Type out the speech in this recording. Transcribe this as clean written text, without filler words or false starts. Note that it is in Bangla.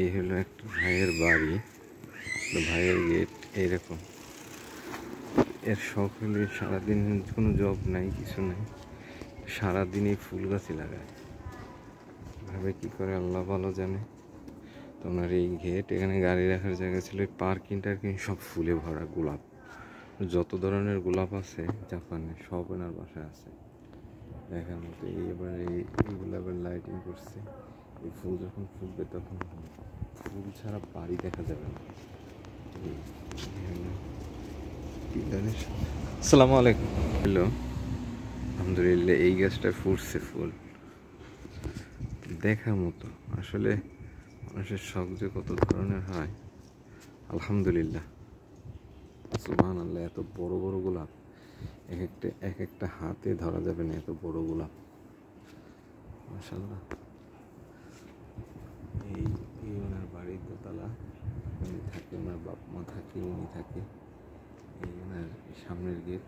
এই হলো একটা ভাইয়ের বাড়ি। তো ভাইয়ের গেট এইরকম। এর শখ হলে সারাদিন কোনো জব নাই, কিছু নাই, সারাদিন এই ফুল গাছই লাগায়। ভাবে কি করে আল্লাহ ভালো জানে। তো ওনার এই গেট, এখানে গাড়ি রাখার জায়গা ছিল, পার্কিং টার্কিং সব ফুলে ভরা, গোলাপ, যত ধরনের গোলাপ আছে জাপানে সব ওনার বাসায় আছে দেখার মতো। এইগুলো আবার লাইটিং করছে। এই ফুল যখন ফুটবে তখন ফুল ছাড়া বাড়ি দেখা যাবে না। আসসালামু আলাইকুম। হ্যালো, আলহামদুলিল্লাহ এই গাছটা ফুটছে ফুল দেখার মতো। আসলে মানুষের শখ যে কত ধরনের হয়, আলহামদুলিল্লাহ, সুবহানাল্লাহ। এত বড় বড় গোলাপ, এক একটা হাতে ধরা যাবে না, এত বড় গোলাপ, মাশাআল্লাহ। এই এই ওনার বাড়ির দোতলা, উনি থাকে, ওনার বাপ মা থাকে, উনি থাকে। এই ওনার সামনের গেট।